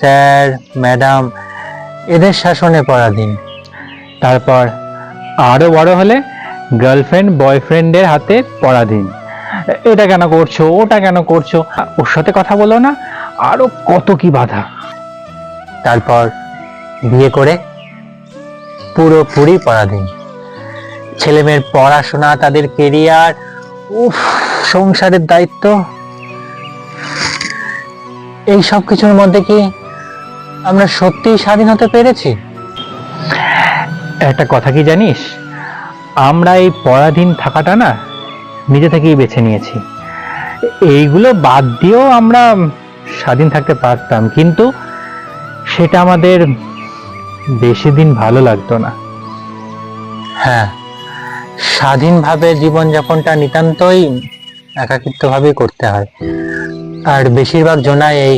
Sir madam এদের শাসনে পরাধীন। তারপর আরো বড় হলে গার্লফ্রেন্ড বয়ফ্রেন্ডের হাতে পরাধীন। এটা কেন করছো, ওটা কেন করছো, ওর সাথে কথা বলো না, আরো কত কি বাধা। তারপর বিয়ে করে পুরোপুরি পরাধীন। ছেলেমেয়ের পড়াশোনা, তাদের কেরিয়ার, উফ, সংসারের দায়িত্ব, এই সব কিছুর মধ্যে কি আমরা সত্যিই স্বাধীন হতে পেরেছি? একটা কথা কি জানিস, আমরা এই পরাধীন থাকাটা না নিজে থেকেই বেছে নিয়েছি। এইগুলো বাদ দিয়েও আমরা স্বাধীন থাকতে পারতাম, কিন্তু সেটা আমাদের বেশি দিন ভালো লাগতো না। হ্যাঁ, স্বাধীনভাবে জীবনযাপনটা নিতান্তই একাকিত্বভাবেই করতে হয়। আর বেশিরভাগ জনাই এই